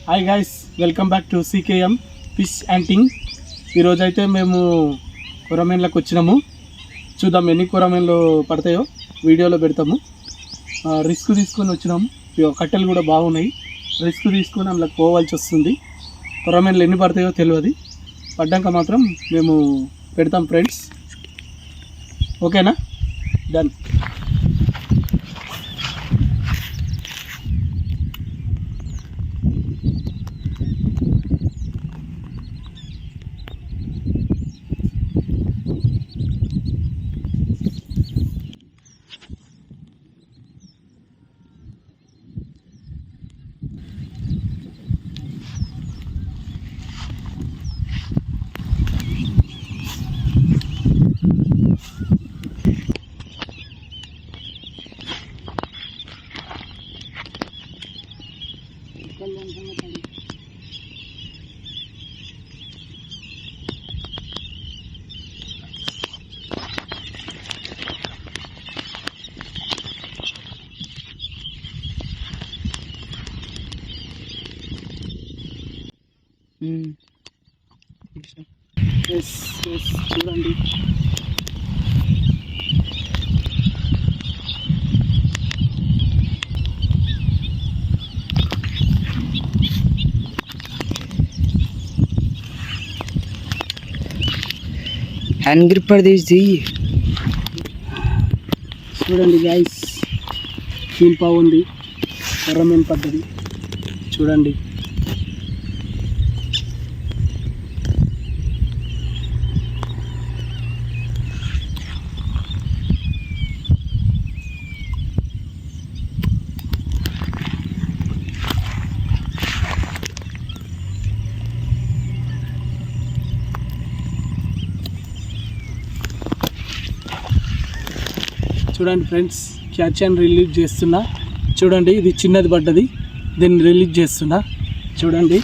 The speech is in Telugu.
Hi guys, welcome back to CKM fish hunting. ఈరోజైతే మేము కొరమేన్లకు వచ్చినాము. చూద్దాం ఎన్ని కొరమేన్లు పడతాయో వీడియోలో పెడతాము. రిస్క్ తీసుకొని వచ్చినాము. కట్టెలు కూడా బాగున్నాయి. రిస్క్ తీసుకొని అందులో పోవాల్సి వస్తుంది. కొరమేన్లు ఎన్ని పడతాయో తెలియదు. పడ్డాక మాత్రం మేము పెడతాం ఫ్రెండ్స్. ఓకేనా? డన్. చూడండి, హ్యాండ్ గ్రిప్ పడేసి చూడండి గైస్, తీంపా ఉంది. కొరమేన్ పడ్డది చూడండి. చూడండి ఫ్రెండ్స్, క్యాచ్ అండ్ రిలీజ్ చేస్తున్నా. చూడండి, ఇది చిన్నది పడ్డది, దీన్ని రిలీజ్ చేస్తున్నా. చూడండి.